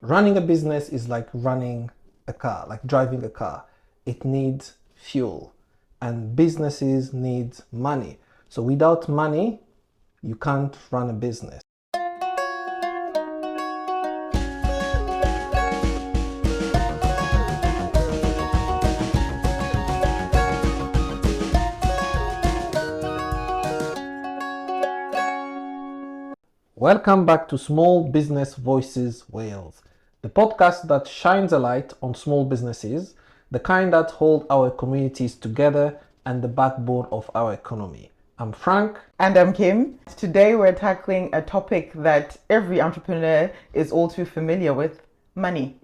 Running a business is like running a car, like driving a car. It needs fuel, and businesses need money. So without money, you can't run a business. Welcome back to Small Business Voices Wales, the podcast that shines a light on small businesses, the kind that hold our communities together and the backbone of our economy. I'm Frank. And I'm Kim. Today we're tackling a topic that every entrepreneur is all too familiar with: money.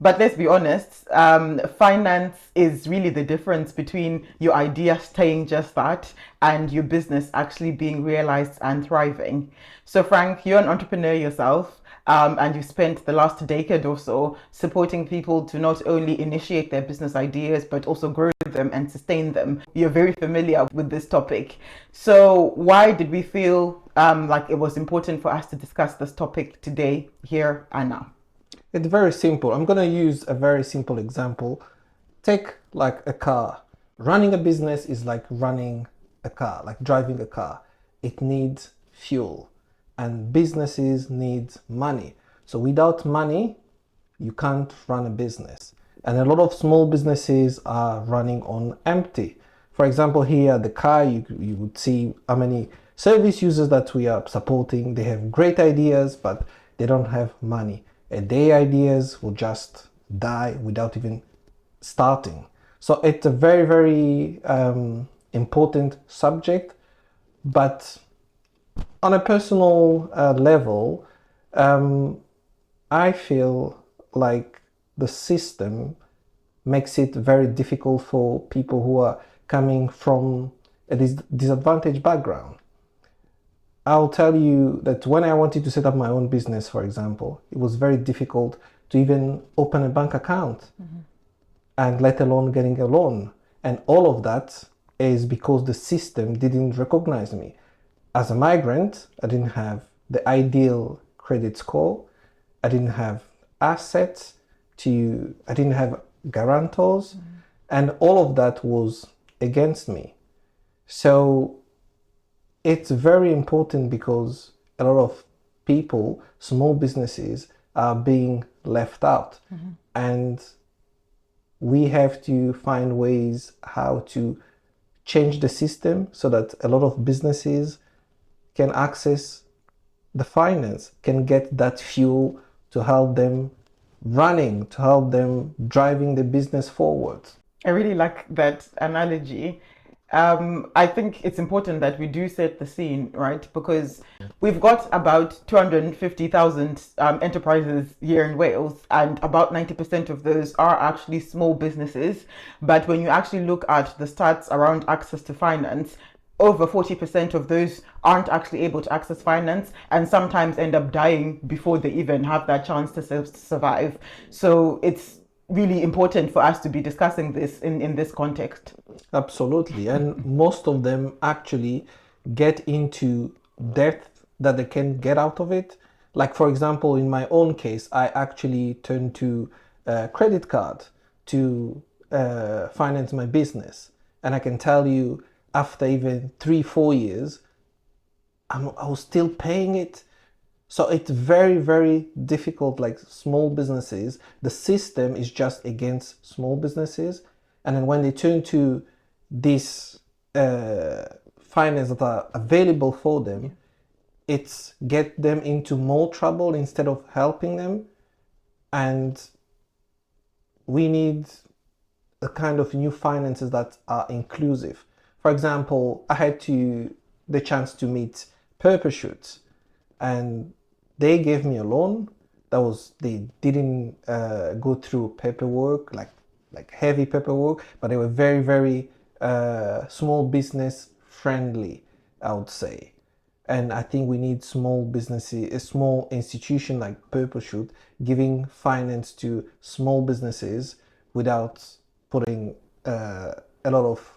But let's be honest, finance is really the difference between your idea staying just that and your business actually being realized and thriving. So, Frank, you're an entrepreneur yourself, and you've spent the last decade or so supporting people to not only initiate their business ideas, but also grow them and sustain them. You're very familiar with this topic. So, why did we feel like it was important for us to discuss this topic today, here and now? It's very simple. I'm going to use a very simple example. Take like a car. Running a business is like running a car, like driving a car. It needs fuel, and businesses need money. So without money, you can't run a business. And a lot of small businesses are running on empty. For example, here at the car, you would see how many service users that we are supporting. They have great ideas, but they don't have money. And their ideas will just die without even starting. So it's a very, very important subject. But on a personal level, I feel like the system makes it very difficult for people who are coming from a disadvantaged background. I'll tell you that when I wanted to set up my own business, for example, it was very difficult to even open a bank account, and let alone getting a loan. And all of that is because the system didn't recognize me. As a migrant, I didn't have the ideal credit score. I didn't have assets I didn't have guarantors, and all of that was against me. So it's very important because a lot of people, small businesses, are being left out. And we have to find ways how to change the system so that a lot of businesses can access the finance, can get that fuel to help them running, to help them driving the business forward. I really like that analogy. I think it's important that we do set the scene, right? Because we've got about 250,000 enterprises here in Wales, and about 90% of those are actually small businesses. But when you actually look at the stats around access to finance, over 40% of those aren't actually able to access finance and sometimes end up dying before they even have that chance to survive. So it's really important for us to be discussing this in this context. Absolutely. And most of them actually get into debt that they can get out of it. Like, for example, in my own case, I actually turned to a credit card to finance my business. And I can tell you, after even 3-4 years, I was still paying it. So it's very, very difficult. Like small businesses, the system is just against small businesses. And then when they turn to this finance that are available for them, it's get them into more trouble instead of helping them. And we need a kind of new finances that are inclusive. For example, I had the chance to meet Purple Shoots, and they gave me a loan. They didn't go through paperwork, like heavy paperwork, but they were very, very small business friendly, I would say. And I think we need small businesses, a small institution like Purple Shoot, giving finance to small businesses without putting a lot of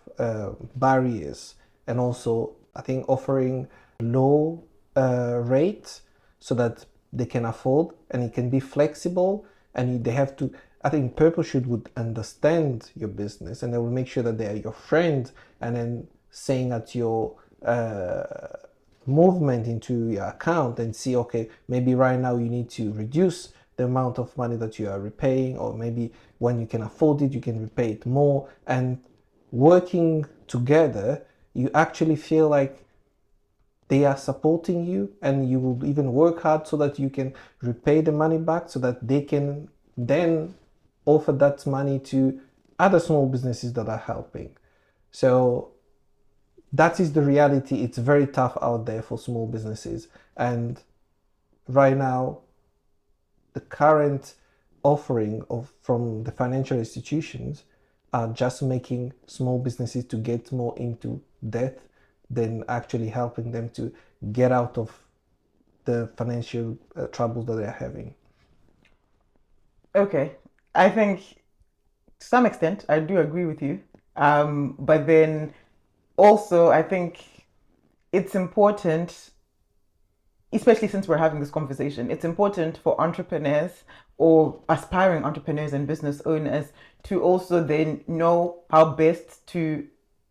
barriers, and also I think offering low rate so that they can afford, and it can be flexible, and they have to, I think people would understand your business, and they will make sure that they are your friend, and then saying at your movement into your account and see, okay, maybe right now you need to reduce the amount of money that you are repaying, or maybe when you can afford it, you can repay it more. And working together, you actually feel like they are supporting you, and you will even work hard so that you can repay the money back, so that they can then offer that money to other small businesses that are helping. So that is the reality. It's very tough out there for small businesses, and right now the current offering from the financial institutions are just making small businesses to get more into debt than actually helping them to get out of the financial troubles that they're having. Okay, I think to some extent I do agree with you, but then also I think it's important, especially since we're having this conversation, it's important for entrepreneurs or aspiring entrepreneurs and business owners to also then know how best to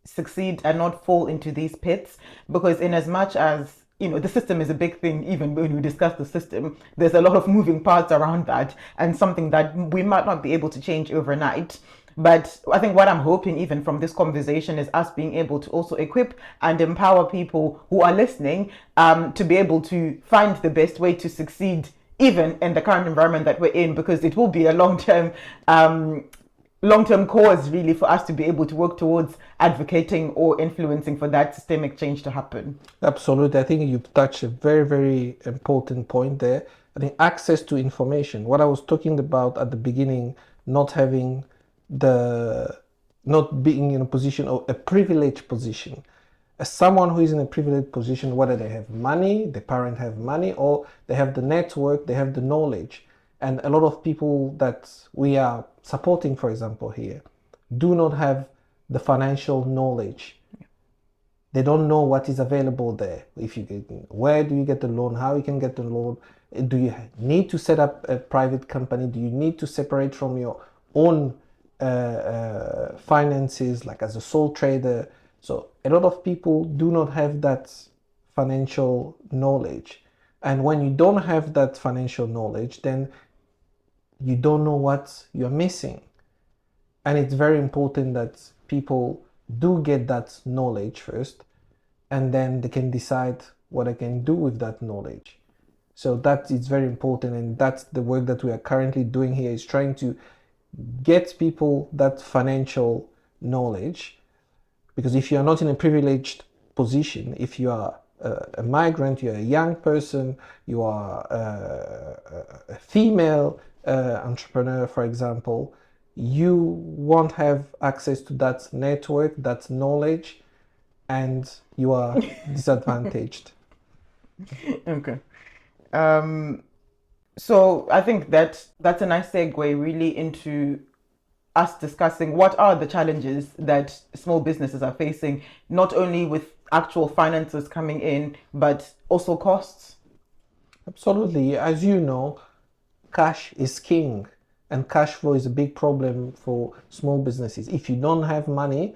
succeed and not fall into these pits. Because in as much as the system is a big thing, even when we discuss the system, there's a lot of moving parts around that, and something that we might not be able to change overnight. But I think what I'm hoping, even from this conversation, is us being able to also equip and empower people who are listening, to be able to find the best way to succeed, even in the current environment that we're in, because it will be a long-term cause, really, for us to be able to work towards advocating or influencing for that systemic change to happen. Absolutely. I think you've touched a very, very important point there. I think access to information, what I was talking about at the beginning, not having the, not being in a position, or a privileged position. As someone who is in a privileged position, whether they have money, the parent have money, or they have the network, they have the knowledge. And a lot of people that we are supporting, for example, here, do not have the financial knowledge. They don't know what is available there. If you get, where do you get the loan? How you can get the loan? Do you need to set up a private company? Do you need to separate from your own finances, like as a sole trader? So a lot of people do not have that financial knowledge. And when you don't have that financial knowledge, then you don't know what you're missing. And it's very important that people do get that knowledge first, and then they can decide what they can do with that knowledge. So that is very important, and that's the work that we are currently doing here, is trying to get people that financial knowledge. Because if you are not in a privileged position, if you are a migrant, you're a young person, you are a female entrepreneur, for example, you won't have access to that network, that knowledge, and you are disadvantaged. Okay. So I think that that's a nice segue, really, into us discussing what are the challenges that small businesses are facing, not only with actual finances coming in, but also costs. Absolutely. As you know, cash is king, and cash flow is a big problem for small businesses. If you don't have money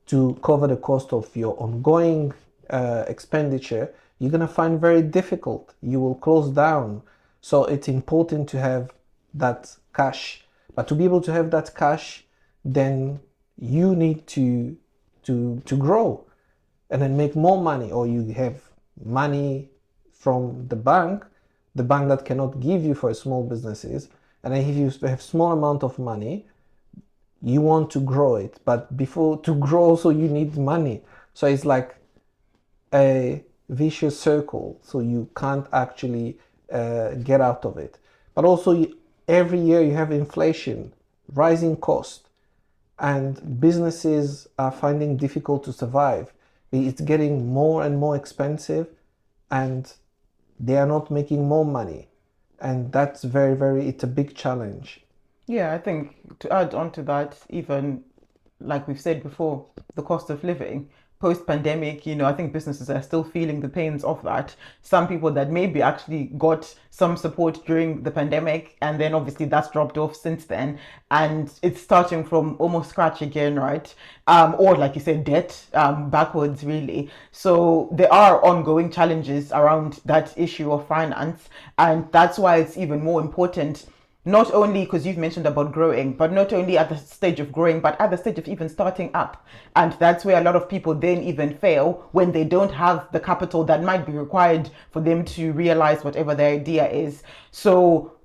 to cover the cost of your ongoing expenditure, you're going to find very difficult. You will close down. So it's important to have that cash. But to be able to have that cash, then you need to grow and then make more money, or you have money from the bank that cannot give you for small businesses. And then if you have small amount of money, you want to grow it, but before to grow also you need money. So it's like a vicious circle, so you can't actually get out of it. But also every year you have inflation, rising cost, and businesses are finding difficult to survive. It's getting more and more expensive, and they are not making more money, and that's very, very, it's a big challenge. Yeah, I think to add on to that, even like we've said before, the cost of living. post-pandemic, I think businesses are still feeling the pains of that. Some people that maybe actually got some support during the pandemic, and then obviously that's dropped off since then, and it's starting from almost scratch again, right? Or like you said, debt, backwards really. So there are ongoing challenges around that issue of finance, and that's why it's even more important, not only because you've mentioned about growing, but not only at the stage of growing, but at the stage of even starting up. And that's where a lot of people then even fail, when they don't have the capital that might be required for them to realize whatever their idea is. So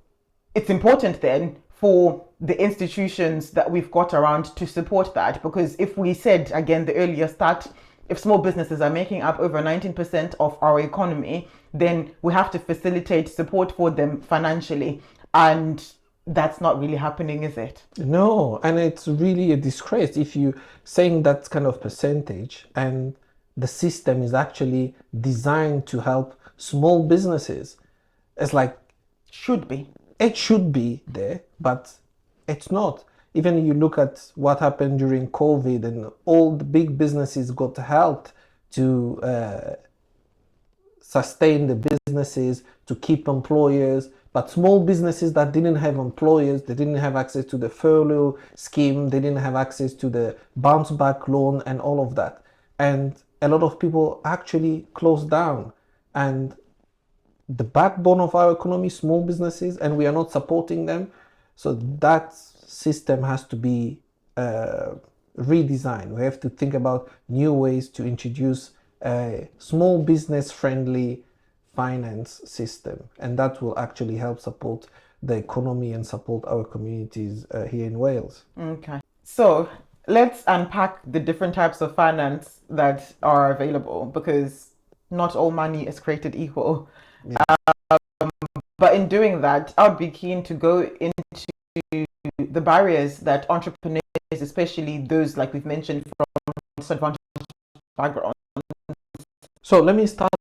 it's important then for the institutions that we've got around to support that, because if we said again the earlier start, if small businesses are making up over 19% of our economy, then we have to facilitate support for them financially, and that's not really happening, is it? No, and it's really a disgrace if you saying that kind of percentage and the system is actually designed to help small businesses. It's like Should be. it should be there, but it's not. Even you look at what happened during COVID and all the big businesses got helped to sustain the businesses, to keep employers. But small businesses that didn't have employers, they didn't have access to the furlough scheme, they didn't have access to the bounce back loan and all of that. And a lot of people actually closed down. And the backbone of our economy, small businesses, and we are not supporting them. So that system has to be redesigned. We have to think about new ways to introduce a small business friendly finance system, and that will actually help support the economy and support our communities here in Wales. Okay. So let's unpack the different types of finance that are available, because not all money is created equal. Yeah. But in doing that, I would be keen to go into the barriers that entrepreneurs, especially those like we've mentioned from disadvantaged backgrounds. So let me start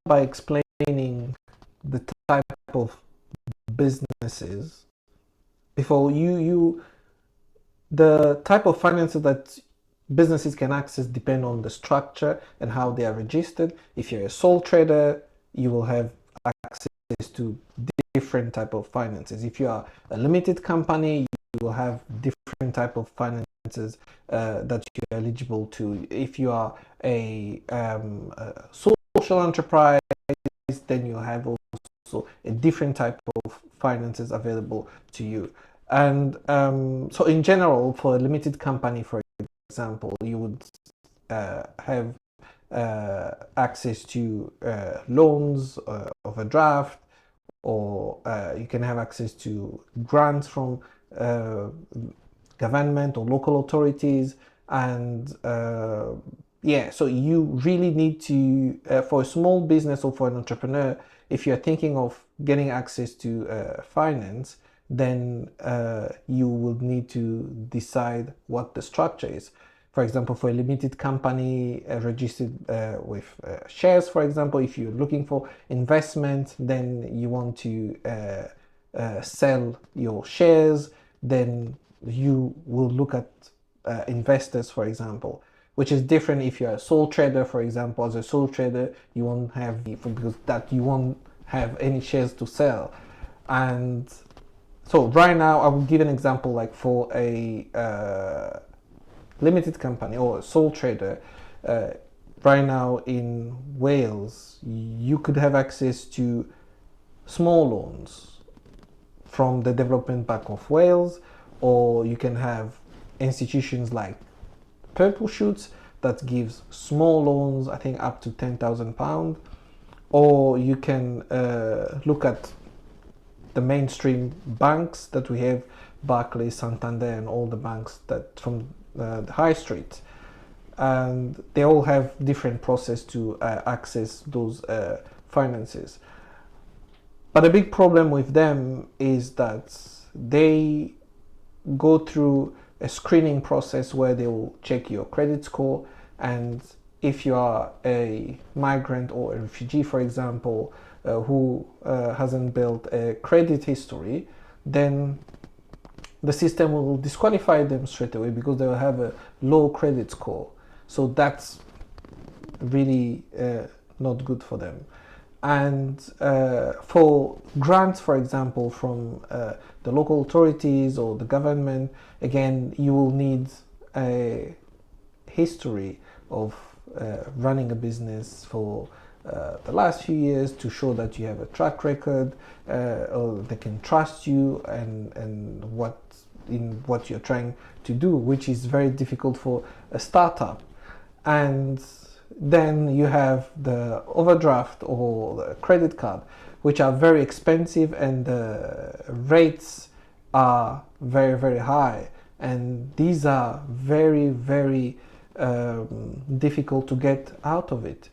by explaining the type of businesses before the type of finances that businesses can access depend on the structure and how they are registered. If you're a sole trader, you will have access to different type of finances. If you are a limited company, you will have different type of finances that you're eligible to. If you are a social enterprise, then you have also a different type of finances available to you. And so in general, for a limited company, for example, you would have access to loans, overdraft, or you can have access to grants from government or local authorities. And yeah, so you really need to, for a small business or for an entrepreneur, if you're thinking of getting access to finance, then you will need to decide what the structure is. For example, for a limited company registered with shares, for example, if you're looking for investment, then you want to sell your shares, then you will look at investors, for example, which is different if you're a sole trader. For example, as a sole trader, you won't have, because that you won't have any shares to sell. And so right now, I will give an example, like for a limited company or a sole trader. Right now in Wales, you could have access to small loans from the Development Bank of Wales, or you can have institutions like Purple Shoots that gives small loans, I think up to £10,000, or you can look at the mainstream banks that we have, Barclays, Santander, and all the banks that from the high street, and they all have different process to access those finances. But a big problem with them is that they go through a screening process where they will check your credit score, and if you are a migrant or a refugee, for example, who hasn't built a credit history, then the system will disqualify them straight away because they will have a low credit score. So that's really not good for them. And for grants, for example, from the local authorities or the government, again, you will need a history of running a business for the last few years to show that you have a track record, or they can trust you and what you're trying to do, which is very difficult for a startup. And then you have the overdraft or the credit card, which are very expensive, and the rates are very, very high. And these are very, very difficult to get out of it,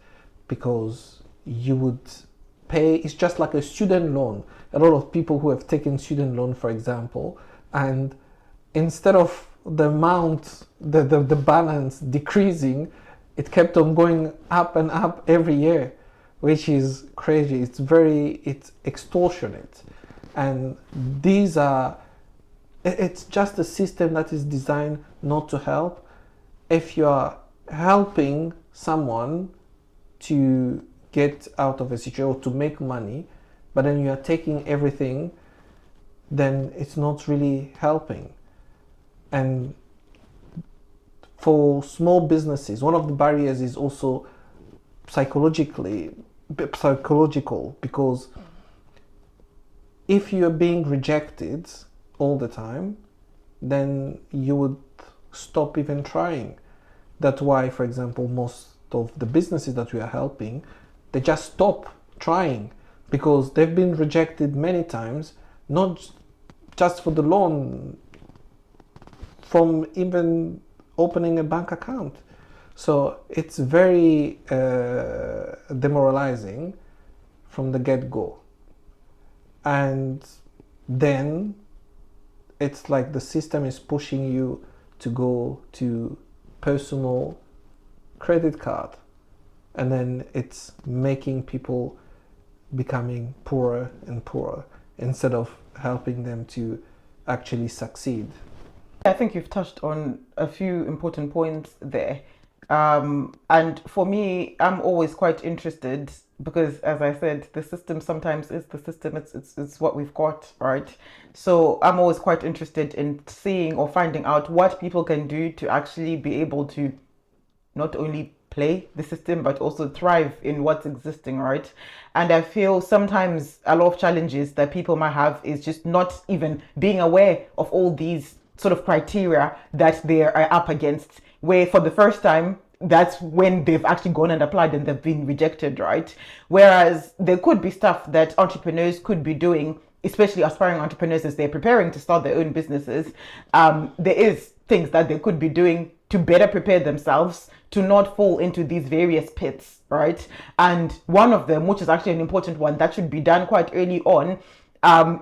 because you would pay, it's just like a student loan. A lot of people who have taken student loan, for example, and instead of the amount, the balance decreasing, it kept on going up and up every year, which is crazy. It's extortionate. And it's just a system that is designed not to help. If you are helping someone to get out of a situation or to make money, but then you are taking everything, then it's not really helping. And for small businesses, one of the barriers is also psychological, because if you are being rejected all the time, then you would stop even trying. That's why, for example, most of the businesses that we are helping, they just stop trying because they've been rejected many times, not just for the loan, from even opening a bank account. So it's very demoralizing from the get-go. And then it's like the system is pushing you to go to personal credit card, and then it's making people becoming poorer and poorer instead of helping them to actually succeed. I think you've touched on a few important points there. And for me, I'm always quite interested because, as I said, the system sometimes is the system. It's what we've got, right? So I'm always quite interested in seeing or finding out what people can do to actually be able to not only play the system but also thrive in what's existing, right? And I feel sometimes a lot of challenges that people might have is just not even being aware of all these sort of criteria that they are up against, where for the first time that's when they've actually gone and applied and they've been rejected, right? Whereas there could be stuff that entrepreneurs could be doing, especially aspiring entrepreneurs as they're preparing to start their own businesses. There is things that they could be doing to better prepare themselves to not fall into these various pits, right? And one of them, which is actually an important one that should be done quite early on,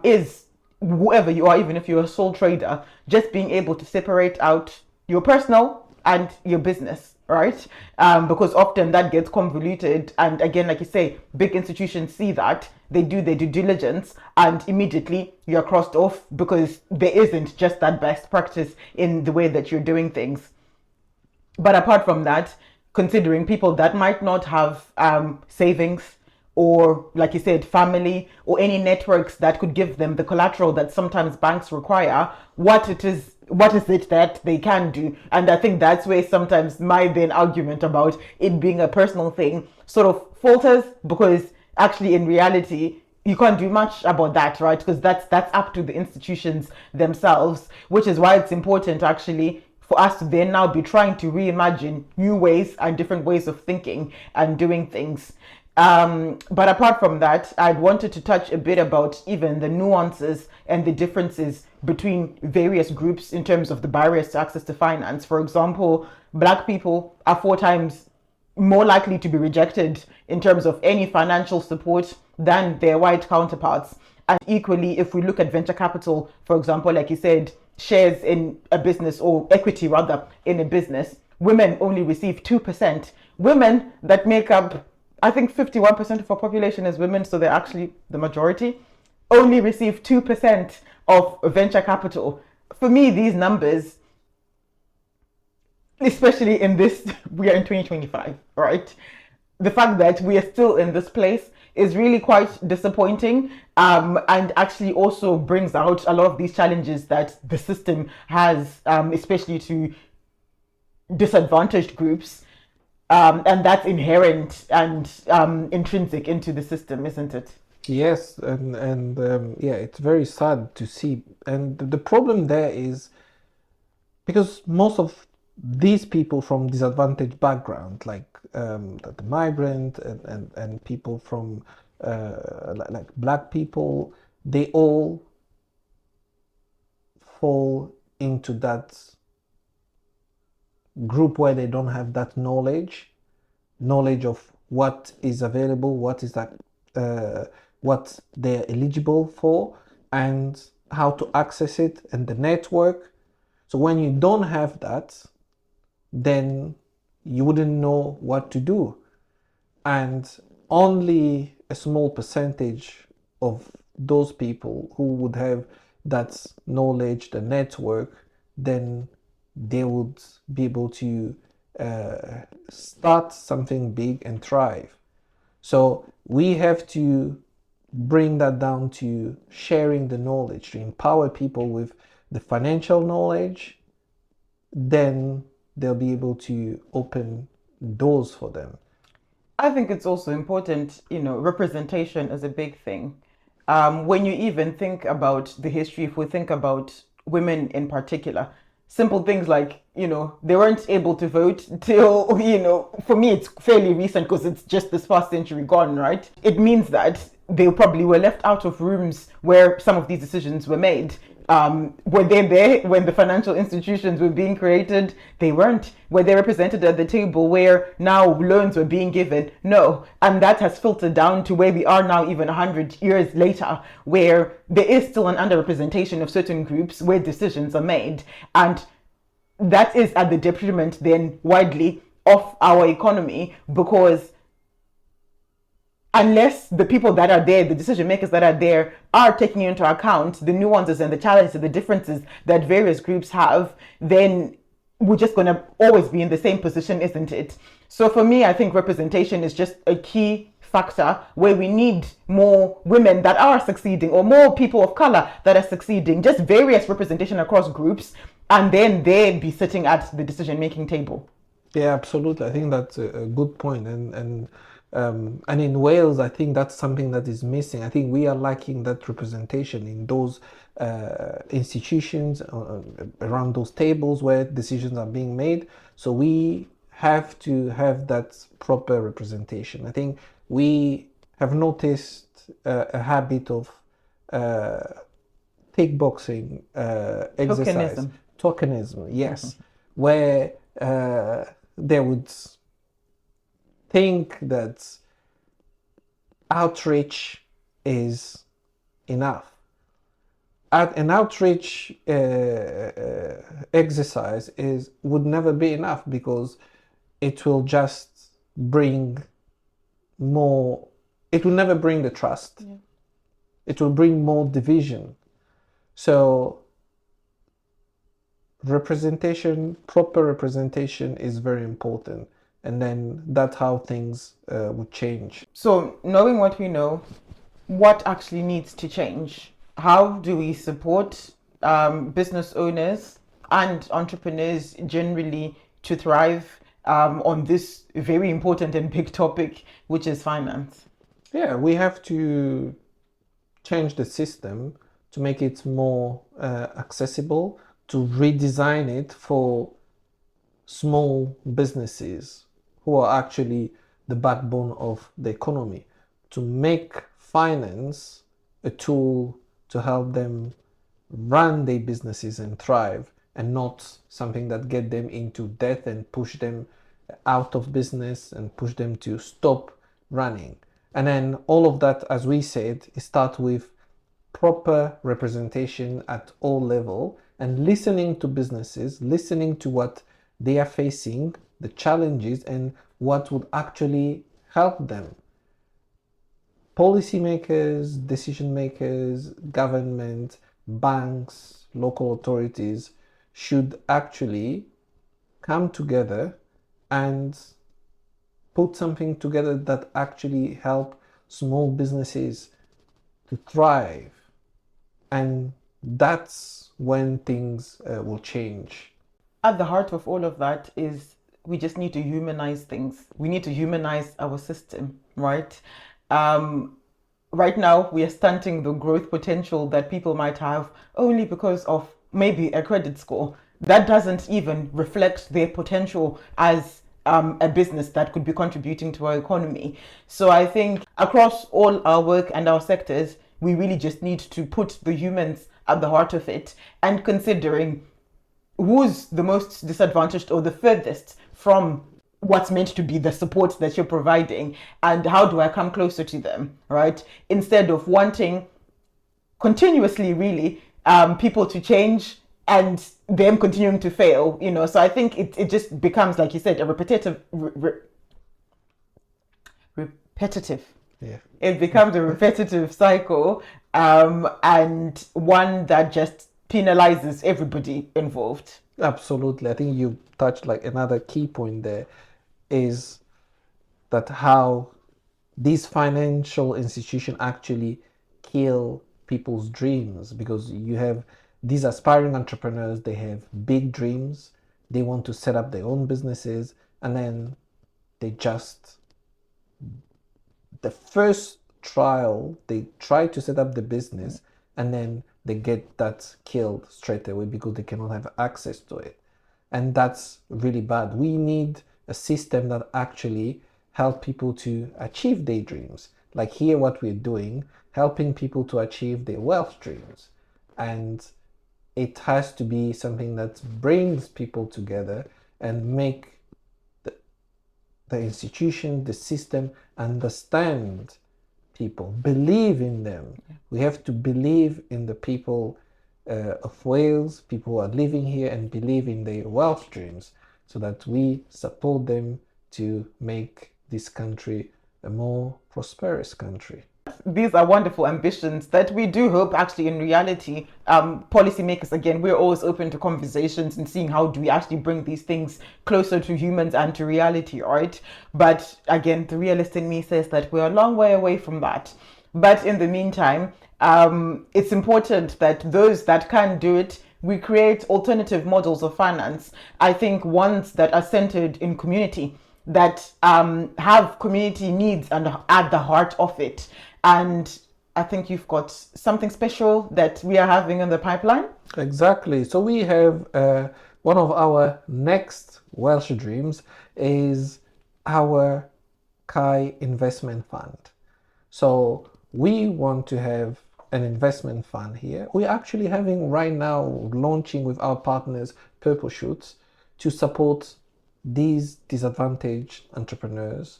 is whoever you are, even if you're a sole trader, just being able to separate out your personal and your business, right? Because often that gets convoluted. And again, like you say, big institutions see that, they do their due diligence, and immediately you're crossed off because there isn't just that best practice in the way that you're doing things. But apart from that, considering people that might not have savings, or like you said, family, or any networks that could give them the collateral that sometimes banks require, what is it that they can do? And I think that's where sometimes my then argument about it being a personal thing sort of falters, because actually in reality you can't do much about that, right? Because that's up to the institutions themselves, which is why it's important actually for us to then now be trying to reimagine new ways and different ways of thinking and doing things. But apart from that, I wanted to touch a bit about even the nuances and the differences between various groups in terms of the barriers to access to finance. For example, Black people are 4 times more likely to be rejected in terms of any financial support than their white counterparts. And equally, if we look at venture capital, for example, like you said, shares in a business, or equity rather in a business, women only receive 2%. Women that make up, I think 51% of our population is women, so they're actually the majority, only receive 2% of venture capital. For me, these numbers, especially in this, we are in 2025, right? the fact that we are still in this place is really quite disappointing, and actually also brings out a lot of these challenges that the system has, especially to disadvantaged groups, and that's inherent and intrinsic into the system, isn't it? Yes, and yeah, it's very sad to see. And the problem there is because most of these people from disadvantaged background, like the migrant and people from like black people, they all fall into that group where they don't have that knowledge of what is available, what is that, what they're eligible for, and how to access it, and the network. So when you don't have that, then you wouldn't know what to do. And only a small percentage of those people who would have that knowledge, the network, then they would be able to start something big and thrive. So we have to bring that down to sharing the knowledge, to empower people with the financial knowledge, then they'll be able to open doors for them. I think it's also important, representation is a big thing. When you even think about the history, if we think about women in particular, simple things like, they weren't able to vote till, for me, it's fairly recent because it's just this past century gone, right? It means that they probably were left out of rooms where some of these decisions were made. Were they there when the financial institutions were being created? They weren't. Were they represented at the table where now loans were being given? No. And that has filtered down to where we are now, even 100 years later, where there is still an underrepresentation of certain groups where decisions are made. And that is at the detriment then widely of our economy, because unless the people that are there, the decision makers that are there, are taking into account the nuances and the challenges and the differences that various groups have, then we're just going to always be in the same position, isn't it? So for me, I think representation is just a key factor where we need more women that are succeeding, or more people of color that are succeeding, just various representation across groups, and then they be sitting at the decision making table. Yeah, absolutely. I think that's a good point. And in Wales, I think that's something that is missing. I think we are lacking that representation in those institutions, around those tables where decisions are being made. So we have to have that proper representation. I think we have noticed a habit of uh, kickboxing exercise, Tokenism. tokenism, yes, where they would think that outreach is enough. An outreach exercise would never be enough, because it will just bring more. It will never bring the trust. Yeah. It will bring more division. So representation, proper representation is very important, and then that's how things would change. So, knowing what we know, what actually needs to change? How do we support business owners and entrepreneurs generally to thrive on this very important and big topic, which is finance? Yeah, we have to change the system to make it more accessible, to redesign it for small businesses who are actually the backbone of the economy, to make finance a tool to help them run their businesses and thrive, and not something that get them into debt and push them out of business and push them to stop running. And then all of that, as we said, start with proper representation at all level, and listening to businesses, listening to what they are facing, the challenges, and what would actually help them. Policymakers, decision makers, government, banks, local authorities should actually come together and put something together that actually help small businesses to thrive. And that's when things will change. At the heart of all of that is we just need to humanize things. We need to humanize our system, right? Um, right now, we are stunting the growth potential that people might have only because of maybe a credit score. That doesn't even reflect their potential as a business that could be contributing to our economy. So I think across all our work and our sectors, we really just need to put the humans at the heart of it and considering who's the most disadvantaged or the furthest from what's meant to be the support that you're providing and how do I come closer to them, right? Instead of wanting continuously really people to change and them continuing to fail, so I think it just becomes, like you said, a repetitive. Yeah. It becomes a repetitive cycle, and one that just penalizes everybody involved. Absolutely. I think you touched like another key point there is that how these financial institutions actually kill people's dreams, because you have these aspiring entrepreneurs, they have big dreams, they want to set up their own businesses, and then they just, the first trial, they try to set up the business and then they get that killed straight away because they cannot have access to it. And that's really bad. We need a system that actually help people to achieve their dreams. Like here, what we're doing, helping people to achieve their wealth dreams. And it has to be something that brings people together and make the institution, the system understand people, believe in them. We have to believe in the people of Wales, people who are living here, and believe in their wealth dreams so that we support them to make this country a more prosperous country. These are wonderful ambitions that we do hope actually in reality, policymakers, again, we're always open to conversations and seeing how do we actually bring these things closer to humans and to reality, right? But again, the realist in me says that we're a long way away from that. But in the meantime, it's important that those that can do it, we create alternative models of finance. I think ones that are centered in community, that have community needs and at the heart of it. And I think you've got something special that we are having in the pipeline. Exactly. So we have one of our next Welsh dreams is our CAE Investment Fund. So we want to have an investment fund here. We're actually having right now launching with our partners Purple Shoots to support these disadvantaged entrepreneurs,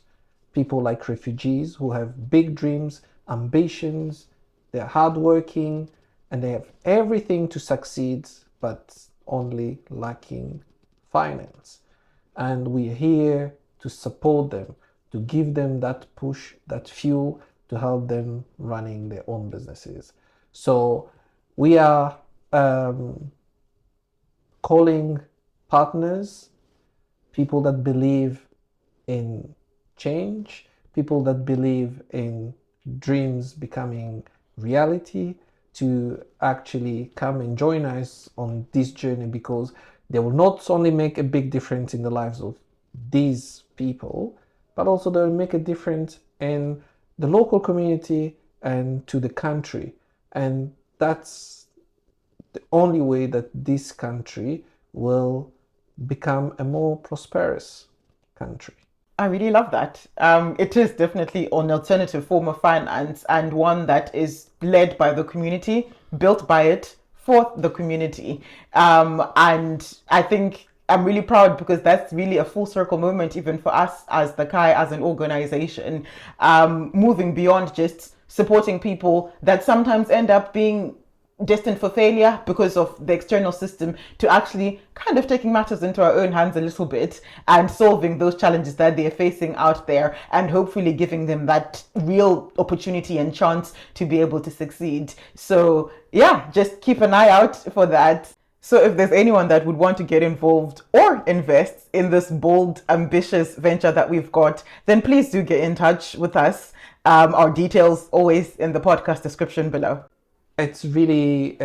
people like refugees who have big dreams, ambitions, they're hardworking, and they have everything to succeed, but only lacking finance. And we're here to support them, to give them that push, that fuel to help them running their own businesses. So we are calling partners, people that believe in change, people that believe in dreams becoming reality, to actually come and join us on this journey, because they will not only make a big difference in the lives of these people, but also they will make a difference in the local community and to the country. And that's the only way that this country will become a more prosperous country. I really love that. It is definitely an alternative form of finance and one that is led by the community, built by it for the community. And I think I'm really proud because that's really a full circle moment, even for us as the CAE, as an organization, moving beyond just supporting people that sometimes end up being destined for failure because of the external system, to actually kind of taking matters into our own hands a little bit and solving those challenges that they're facing out there, and hopefully giving them that real opportunity and chance to be able to succeed. So yeah, just keep an eye out for that. So if there's anyone that would want to get involved or invest in this bold, ambitious venture that we've got, then please do get in touch with us. Our details always in the podcast description below. It's really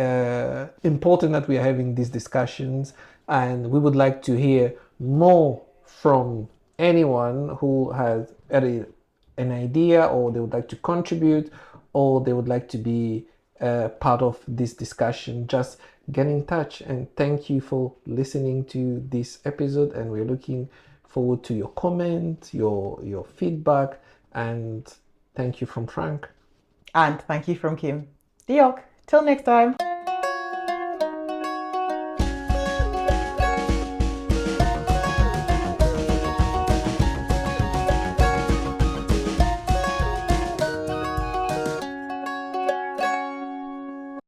important that we are having these discussions, and we would like to hear more from anyone who has an idea, or they would like to contribute, or they would like to be part of this discussion. Just get in touch, and thank you for listening to this episode, and we're looking forward to your comment, your feedback, and thank you from Frank. And thank you from Kim. Diolch. Till next time.